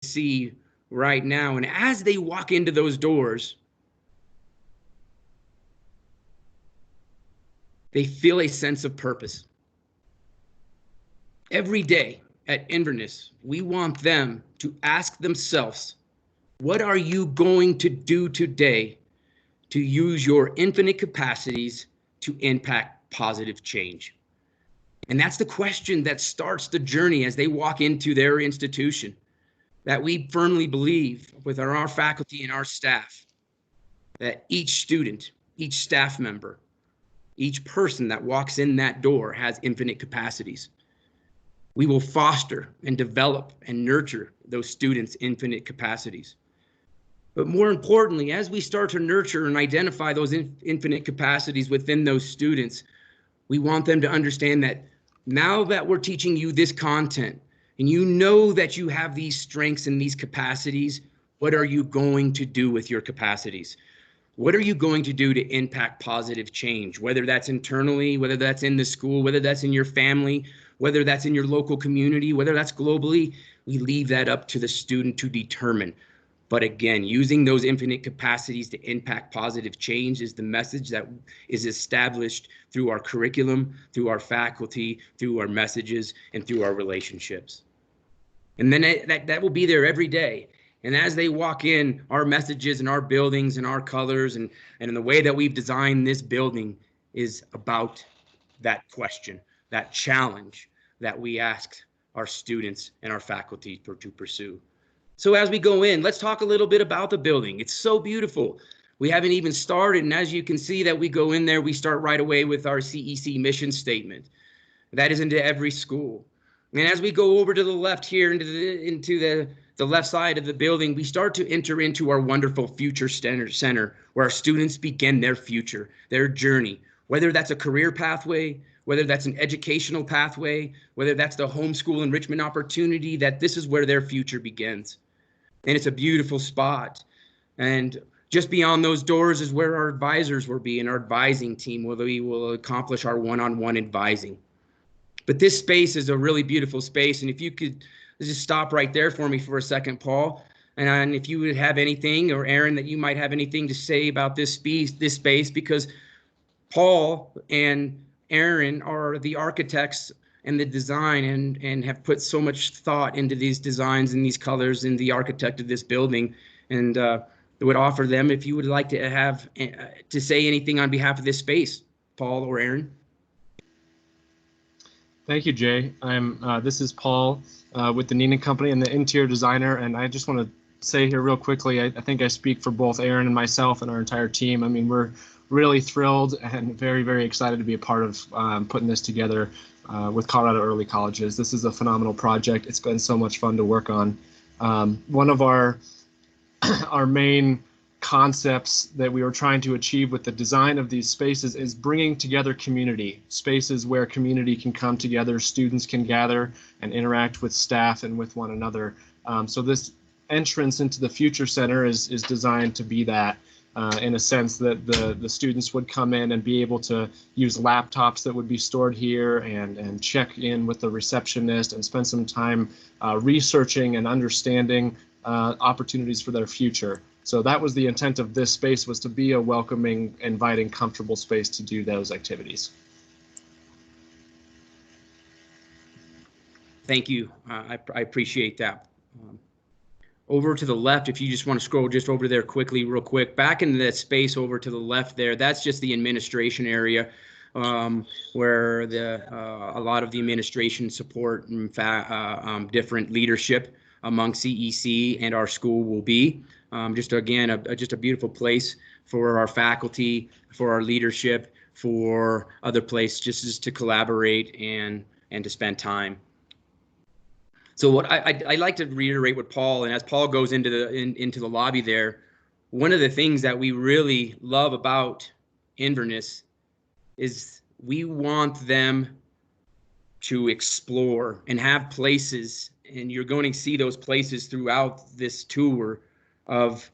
see right now. And as they walk into those doors, they feel a sense of purpose. Every day at Inverness, we want them to ask themselves, what are you going to do today to use your infinite capacities to impact positive change? And that's the question that starts the journey as they walk into their institution, that we firmly believe with our faculty and our staff, that each student, each staff member, each person that walks in that door has infinite capacities. We will foster and develop and nurture those students' infinite capacities. But more importantly, as we start to nurture and identify those infinite capacities within those students, we want them to understand that now that we're teaching you this content and you know that you have these strengths and these capacities, what are you going to do with your capacities? What are you going to do to impact positive change, whether that's internally, whether that's in the school, whether that's in your family, whether that's in your local community, whether that's globally? We leave that up to the student to determine. But again, using those infinite capacities to impact positive change is the message that is established through our curriculum, through our faculty, through our messages, and through our relationships. And then that will be there every day. And as they walk in, our messages and our buildings and our colors and in the way that we've designed this building is about that question, that challenge that we ask our students and our faculty to pursue. So as we go in, let's talk a little bit about the building. It's so beautiful. We haven't even started, and as you can see that we go in there, we start right away with our CEC mission statement. That is into every school. And as we go over to the left here into the left side of the building, we start to enter into our wonderful future center where our students begin their future, their journey, whether that's a career pathway, whether that's an educational pathway, whether that's the homeschool enrichment opportunity, that this is where their future begins. And it's a beautiful spot. And just beyond those doors is where our advisors will be and our advising team, where we will accomplish our one-on-one advising. But this space is a really beautiful space. And if you could just stop right there for me for a second, Paul. And if you would have anything, or Aaron, that you might have anything to say about this space, because Paul and Aaron are the architects and the design and have put so much thought into these designs and these colors and the architect of this building. And it would offer them, if you would like to have to say anything on behalf of this space, Paul or Aaron. Thank you, Jay. This is Paul with the Neenah Company and the interior designer. And I just want to say here real quickly, I think I speak for both Aaron and myself and our entire team. I mean, we're really thrilled and very, very excited to be a part of putting this together with Colorado Early Colleges. This is a phenomenal project. It's been so much fun to work on. One of our main concepts that we were trying to achieve with the design of these spaces is bringing together community, spaces where community can come together, students can gather and interact with staff and with one another. So this entrance into the Future Center is designed to be that, in a sense that the students would come in and be able to use laptops that would be stored here and check in with the receptionist and spend some time researching and understanding opportunities for their future. So that was the intent of this space, was to be a welcoming, inviting, comfortable space to do those activities. Thank you. I appreciate that. Over to the left, if you just want to scroll just over there quickly, real quick, back into that space over to the left there, that's just the administration area, where a lot of the administration support and different leadership among CEC and our school will be. Just again, just a beautiful place for our faculty, for our leadership, for other places just to collaborate and to spend time. So what I like to reiterate what Paul, and as Paul goes into the lobby there, one of the things that we really love about Inverness is we want them to explore and have places, and you're going to see those places throughout this tour, of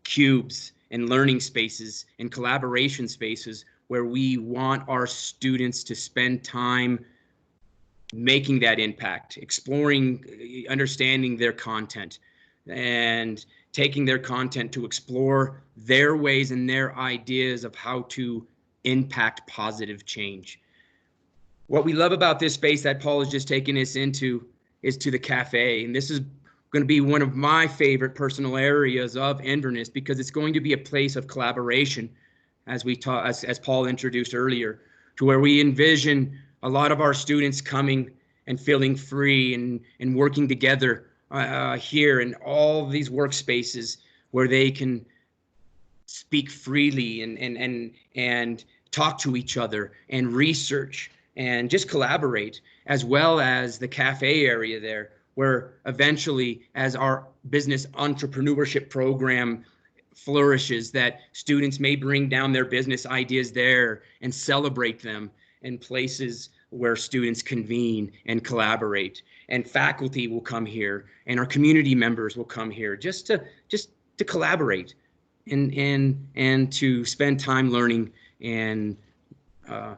cubes and learning spaces and collaboration spaces where we want our students to spend time making that impact, exploring, understanding their content, and taking their content to explore their ways and their ideas of how to impact positive change. What we love about this space that Paul has just taken us into is to the cafe. And this is going to be one of my favorite personal areas of Inverness, because it's going to be a place of collaboration, as we taught, as Paul introduced earlier, to where we envision a lot of our students coming and feeling free and working together here in all these workspaces where they can speak freely and talk to each other and research and just collaborate, as well as the cafe area there, where eventually, as our business entrepreneurship program flourishes, that students may bring down their business ideas there and celebrate them in places where students convene and collaborate. And faculty will come here, and our community members will come here just to collaborate and to spend time learning and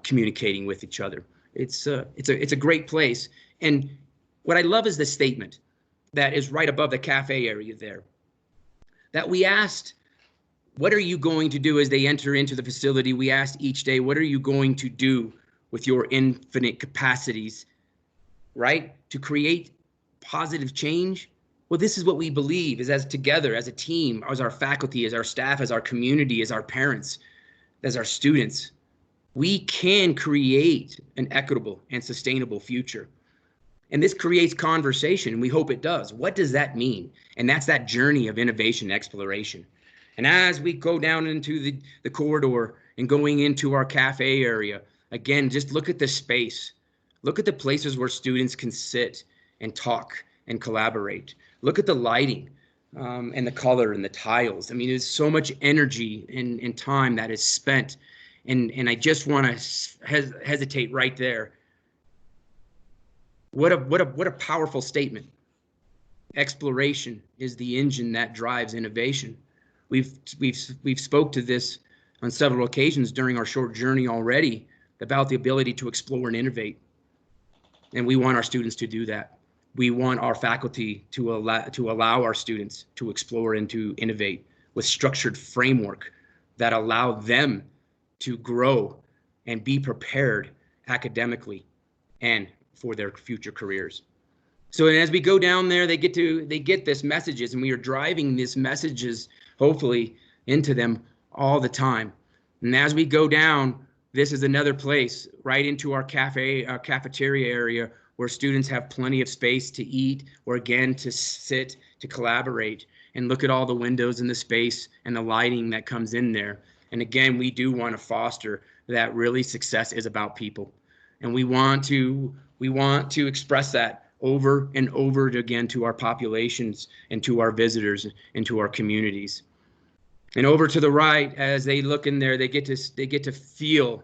communicating with each other. It's a great place. And what I love is the statement that is right above the cafe area there, that we asked, what are you going to do as they enter into the facility? We asked each day, what are you going to do with your infinite capacities, right? To create positive change? Well, this is what we believe, is as together, as a team, as our faculty, as our staff, as our community, as our parents, as our students, we can create an equitable and sustainable future. And this creates conversation, and we hope it does. What does that mean? And that's that journey of innovation exploration. And as we go down into the corridor and going into our cafe area, again, just look at the space. Look at the places where students can sit and talk and collaborate. Look at the lighting and the color and the tiles. I mean, there's so much energy and time that is spent. And I just want to hesitate right there. What a powerful statement. Exploration is the engine that drives innovation. We've spoke to this on several occasions during our short journey already about the ability to explore and innovate. And we want our students to do that. We want our faculty to allow our students to explore and to innovate with structured framework that allow them to grow and be prepared academically and for their future careers. So as we go down there, they get this messages, and we are driving these messages hopefully into them all the time. And as we go down, this is another place right into our cafeteria area where students have plenty of space to eat, or again to sit, to collaborate, and look at all the windows in the space and the lighting that comes in there. And again, we do want to foster that really success is about people. And we want to express that over and over again to our populations and to our visitors and to our communities. And over to the right, as they look in there, they get to feel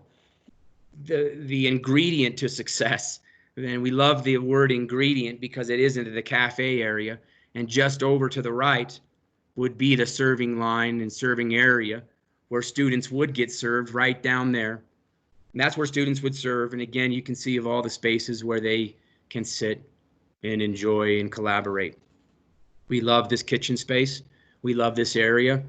the ingredient to success. And we love the word ingredient because it is into the cafe area. And just over to the right would be the serving line and serving area where students would get served right down there. And that's where students would serve. And again, you can see of all the spaces where they can sit and enjoy and collaborate. We love this kitchen space. We love this area.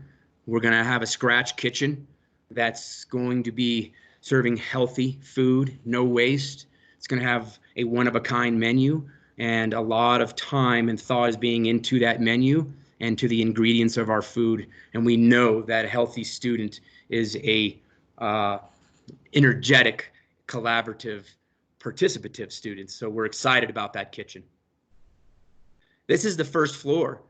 We're going to have a scratch kitchen that's going to be serving healthy food, no waste. It's going to have a one-of-a-kind menu, and a lot of time and thought is being into that menu and to the ingredients of our food. And we know that a healthy student is a energetic, collaborative, participative student. So we're excited about that kitchen. This is the first floor.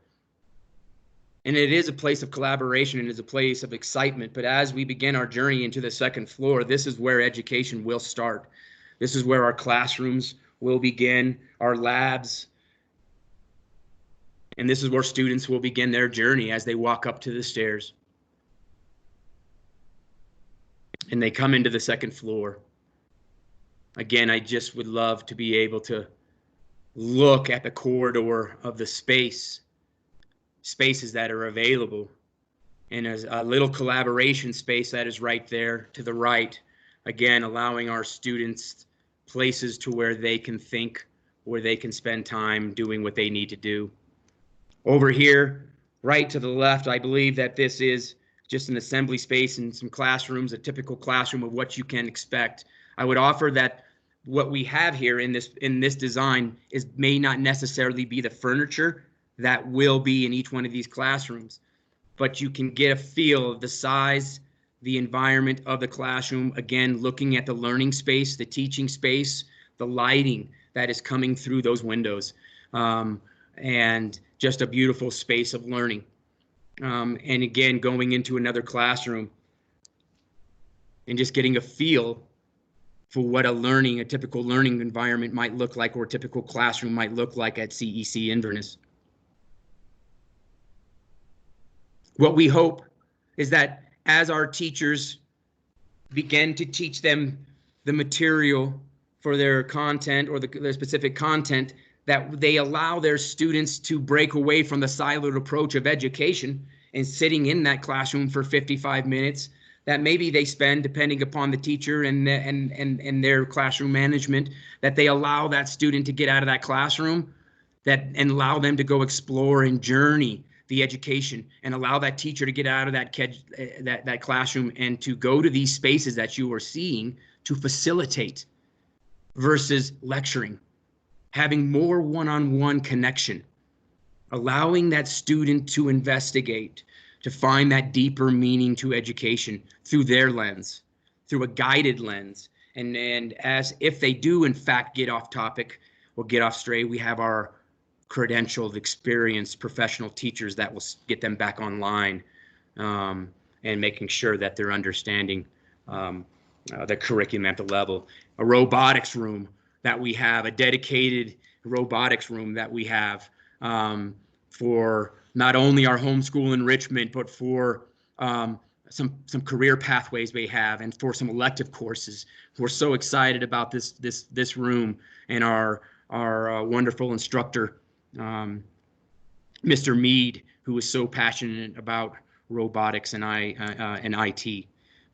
And it is a place of collaboration and is a place of excitement. But as we begin our journey into the second floor, this is where education will start. This is where our classrooms will begin, our labs. And this is where students will begin their journey as they walk up to the stairs. And they come into the second floor. Again, I just would love to be able to look at the corridor of the spaces that are available, and as a little collaboration space that is right there to the right, again allowing our students places to where they can think, where they can spend time doing what they need to do. Over here, right to the left, I believe that this is just an assembly space and some classrooms, a typical classroom of what you can expect. I would offer that what we have here in this design may not necessarily be the furniture that will be in each one of these classrooms, but you can get a feel of the size, the environment of the classroom, again, looking at the learning space, the teaching space, the lighting that is coming through those windows, and just a beautiful space of learning. And again, going into another classroom and just getting a feel for what a typical learning environment might look like, or a typical classroom might look like at CEC Inverness. What we hope is that as our teachers begin to teach them the material for their content, or their specific content, that they allow their students to break away from the siloed approach of education and sitting in that classroom for 55 minutes that maybe they spend, depending upon the teacher and their classroom management, that they allow that student to get out of that classroom and allow them to go explore and journey the education, and allow that teacher to get out of that classroom and to go to these spaces that you are seeing to facilitate versus lecturing, having more one-on-one connection, allowing that student to investigate, to find that deeper meaning to education through their lens, through a guided lens. And as if they do in fact get off topic or get off stray, we have our credentialed, experienced professional teachers that will get them back online, and making sure that they're understanding the curriculum at the level. A robotics room that we have, a dedicated robotics room that we have, for not only our homeschool enrichment, but for some career pathways we have, and for some elective courses. We're so excited about this room, and our wonderful instructor, Mr. Mead, who is so passionate about robotics and IT.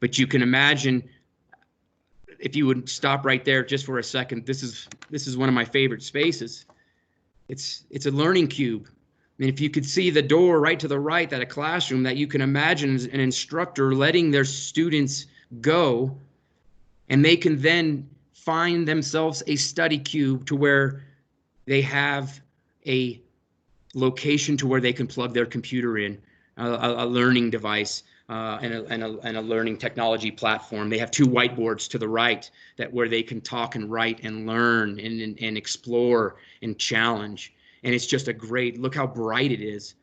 But you can imagine, if you would stop right there just for a second, this is one of my favorite spaces. It's a learning cube. And if you could see the door right to the right, that a classroom, that you can imagine an instructor letting their students go, and they can then find themselves a study cube to where they have a location to where they can plug their computer in, a learning device, and a learning technology platform. They have two whiteboards to the right where they can talk and write and learn and explore and challenge. And it's just a great, look how bright it is.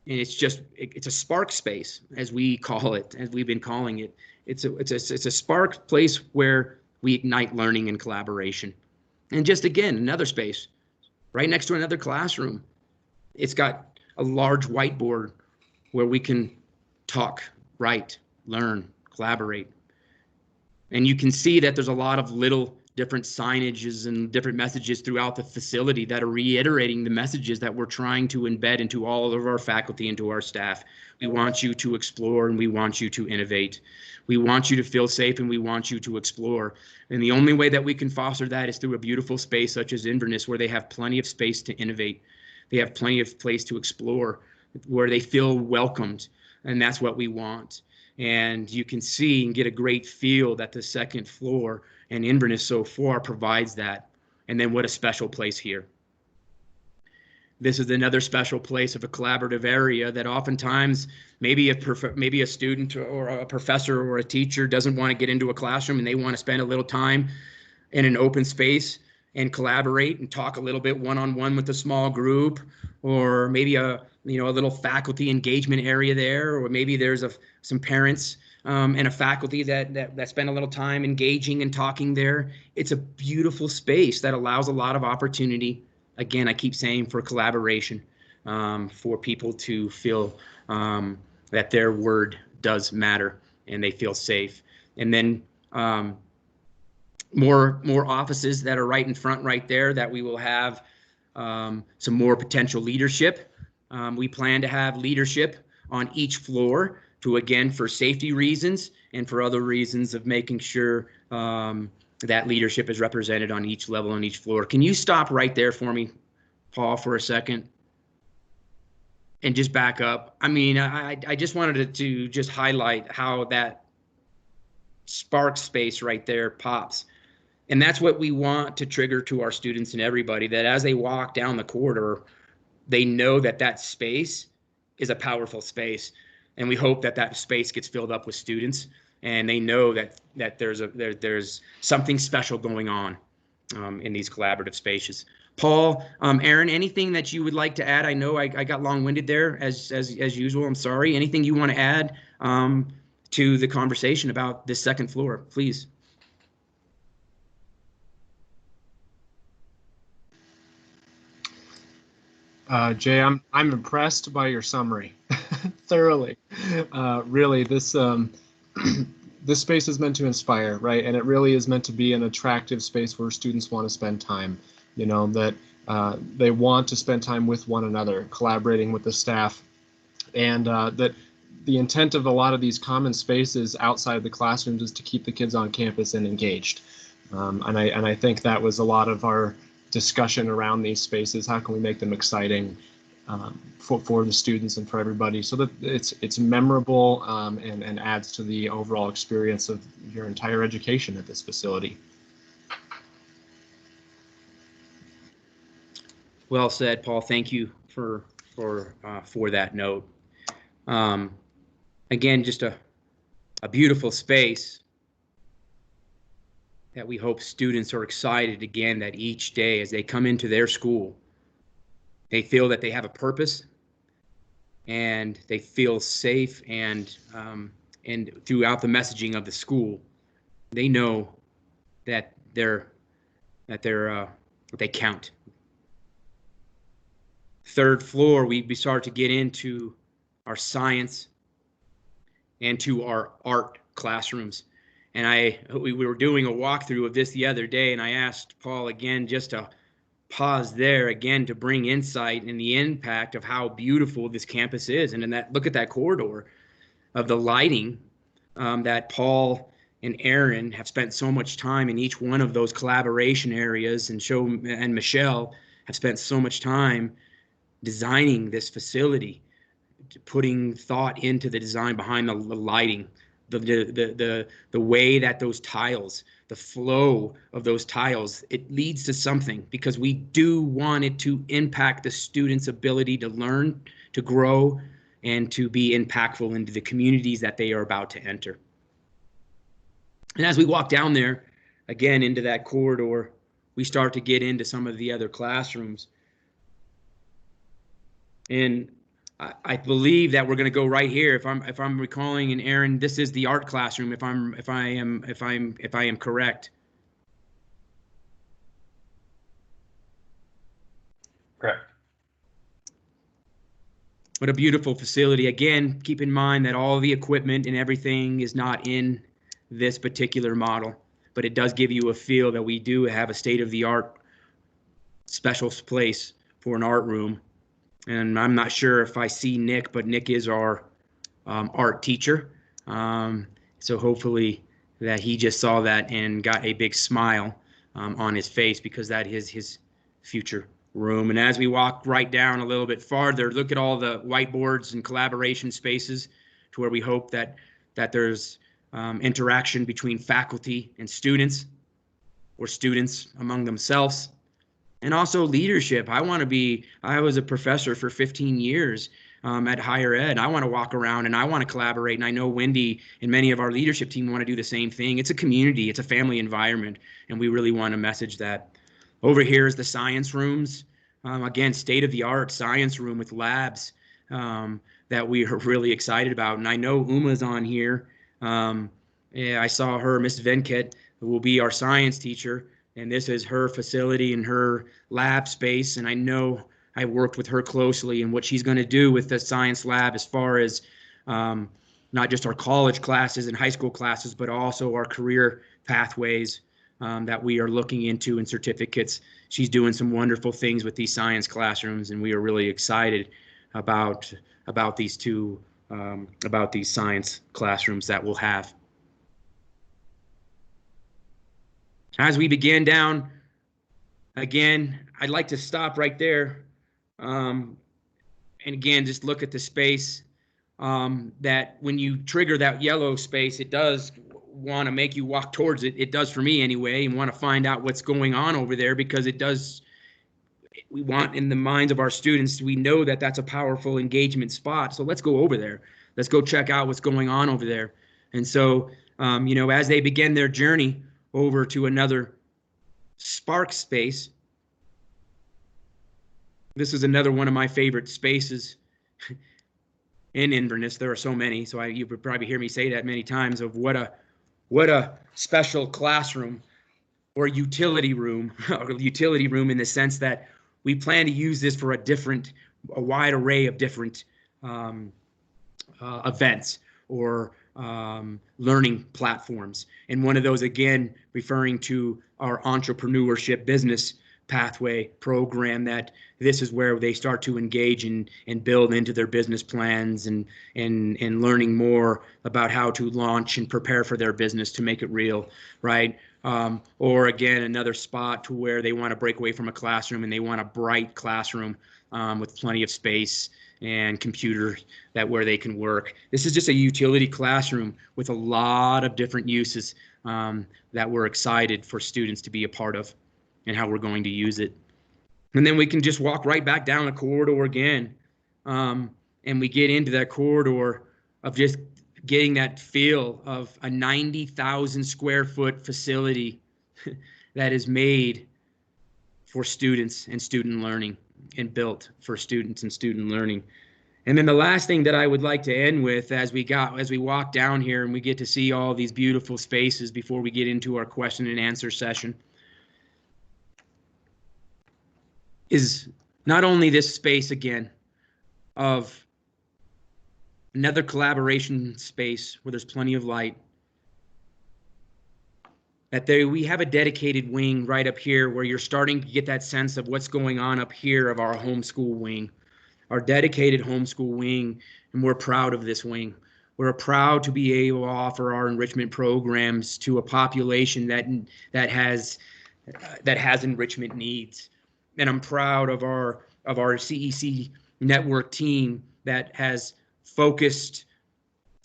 And it's a spark space, as we call it, as we've been calling it. It's a spark place where we ignite learning and collaboration. And just again, another space right next to another classroom. It's got a large whiteboard where we can talk, write, learn, collaborate. And you can see that there's a lot of little different signages and different messages throughout the facility that are reiterating the messages that we're trying to embed into all of our faculty, into our staff. We want you to explore, and we want you to innovate. We want you to feel safe, and we want you to explore. And the only way that we can foster that is through a beautiful space such as Inverness, where they have plenty of space to innovate. They have plenty of place to explore, where they feel welcomed. And that's what we want. And you can see and get a great feel that the second floor and Inverness so far provides that. And then what a special place here. This is another special place of a collaborative area that oftentimes maybe a student or a professor or a teacher doesn't want to get into a classroom, and they want to spend a little time in an open space and collaborate and talk a little bit one-on-one with a small group, or maybe a little faculty engagement area there, or maybe there's some parents and a faculty that spend a little time engaging and talking there. It's a beautiful space that allows a lot of opportunity. Again, I keep saying, for collaboration, for people to feel that their word does matter and they feel safe. And then more offices that are right in front right there, that we will have some more potential leadership. We plan to have leadership on each floor for safety reasons and for other reasons of making sure that leadership is represented on each level, on each floor. Can you stop right there for me, Paul, for a second? and just back up. I mean, I just wanted to just highlight how that spark space right there pops. And that's what we want to trigger to our students and everybody, that as they walk down the corridor, they know that that space is a powerful space. And we hope that that space gets filled up with students, and they know that there's something special going on in these collaborative spaces. Paul, Aaron, anything that you would like to add? I know I got long-winded there as usual. I'm sorry. Anything you want to add to the conversation about this second floor, please? Jay, I'm impressed by your summary, thoroughly. Really, this this space is meant to inspire, right? And it really is meant to be an attractive space where students want to spend time. You know, that they want to spend time with one another, collaborating with the staff, and that the intent of a lot of these common spaces outside of the classrooms is to keep the kids on campus and engaged. And I think that was a lot of our discussion around these spaces. How can we make them exciting for the students and for everybody, so that it's memorable and adds to the overall experience of your entire education at this facility. Well said, Paul. Thank you for that note. Again, just a beautiful space that we hope students are excited again, that each day as they come into their school, they feel that they have a purpose and they feel safe, and throughout the messaging of the school, they know that they count. Third floor, we start to get into our science and to our art classrooms. And we were doing a walkthrough of this the other day, and I asked Paul again just to pause there again to bring insight in the impact of how beautiful this campus is. And in that, look at that corridor of the lighting, that Paul and Aaron have spent so much time in each one of those collaboration areas, and Michelle have spent so much time designing this facility, putting thought into the design behind the lighting, the way that those tiles, the flow of those tiles, it leads to something, because we do want it to impact the students' ability to learn, to grow, and to be impactful into the communities that they are about to enter. And as we walk down there, again, into that corridor, we start to get into some of the other classrooms. And I believe that we're going to go right here. If I'm recalling, and Aaron, this is the art classroom. If I am correct. Correct. What a beautiful facility. Again, keep in mind that all the equipment and everything is not in this particular model, but it does give you a feel that we do have a state-of-the-art special place for an art room. And I'm not sure if I see Nick, but Nick is our art teacher. So hopefully that he just saw that and got a big smile on his face, because that is his future room. And as we walk right down a little bit farther, look at all the whiteboards and collaboration spaces, to where we hope that there's interaction between faculty and students, or students among themselves. And also leadership. I was a professor for 15 years at higher ed. I want to walk around and I want to collaborate. And I know Wendy and many of our leadership team want to do the same thing. It's a community, it's a family environment, and we really want to message that. Over here is the science rooms. Again, state-of-the-art science room with labs that we are really excited about. And I know Uma's on here. Yeah, I saw her, Miss Venkat, who will be our science teacher. And this is her facility and her lab space. And I know I worked with her closely, and what she's going to do with the science lab, as far as not just our college classes and high school classes, but also our career pathways that we are looking into in certificates. She's doing some wonderful things with these science classrooms, and we are really excited about these science classrooms that we'll have. As we begin down, again, I'd like to stop right there. And And again, just look at the space, that when you trigger that yellow space, it does want to make you walk towards it. It does for me anyway, and want to find out what's going on over there, because it does. We want, in the minds of our students, we know that that's a powerful engagement spot. So let's go over there. Let's go check out what's going on over there. And so, as they begin their journey over to another Spark space, this is another one of my favorite spaces in Inverness. There are so many, so you would probably hear me say that many times, of what a special classroom or utility room, or utility room, in the sense that we plan to use this for a wide array of different events or learning platforms. And one of those, again, referring to our entrepreneurship business pathway program, that this is where they start to engage and build into their business plans and learning more about how to launch and prepare for their business to make it real, right? Or again, another spot to where they want to break away from a classroom and they want a bright classroom with plenty of space and computers where they can work. This is just a utility classroom with a lot of different uses that we're excited for students to be a part of, and how we're going to use it. And then we can just walk right back down the corridor again, and we get into that corridor of just getting that feel of a 90,000 square foot facility that is made for students and student learning, and built for students and student learning. And then the last thing that I would like to end with, as we walk down here and we get to see all these beautiful spaces before we get into our question and answer session, is not only this space again of another collaboration space where there's plenty of light, that we have a dedicated wing right up here where you're starting to get that sense of what's going on up here of our homeschool wing, our dedicated homeschool wing, and we're proud of this wing. We're proud to be able to offer our enrichment programs to a population that has enrichment needs. And I'm proud of our CEC network team that has focused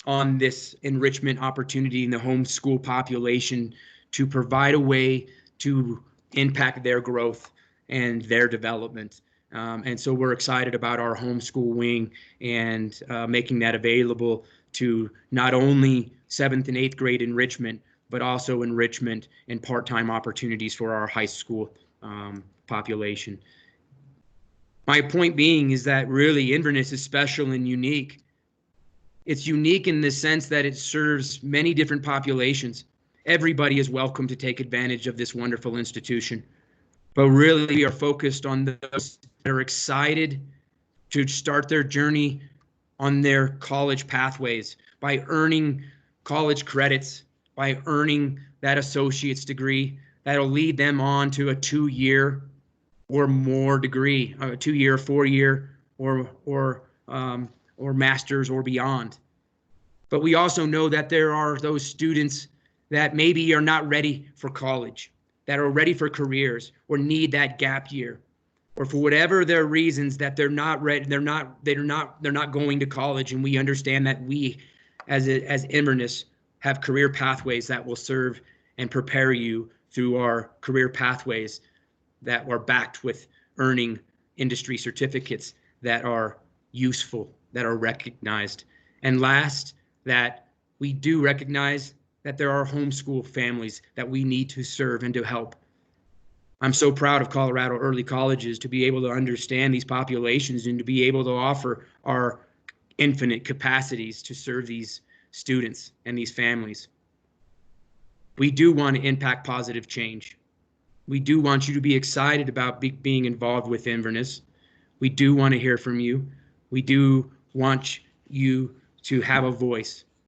on this enrichment opportunity in the homeschool population to provide a way to impact their growth and their development. And so we're excited about our homeschool wing and making that available to not only 7th and 8th grade enrichment, but also enrichment and part-time opportunities for our high school population. My point being is that really Inverness is special and unique. It's unique in the sense that it serves many different populations. Everybody is welcome to take advantage of this wonderful institution. But really, we are focused on those that are excited to start their journey on their college pathways by earning college credits, by earning that associate's degree that'll lead them on to a 2-year or more degree, a 2-year, 4-year, or master's or beyond. But we also know that there are those students that maybe are not ready for college, that are ready for careers, or need that gap year, or for whatever their reasons that they're not ready, they're not going to college. And we understand that we, as Inverness, have career pathways that will serve and prepare you through our career pathways that are backed with earning industry certificates that are useful, that are recognized. And last, that we do recognize that there are homeschool families that we need to serve and to help. I'm so proud of Colorado Early Colleges to be able to understand these populations and to be able to offer our infinite capacities to serve these students and these families. We do want to impact positive change. We do want you to be excited about being involved with Inverness. We do want to hear from you. We do want you to have a voice.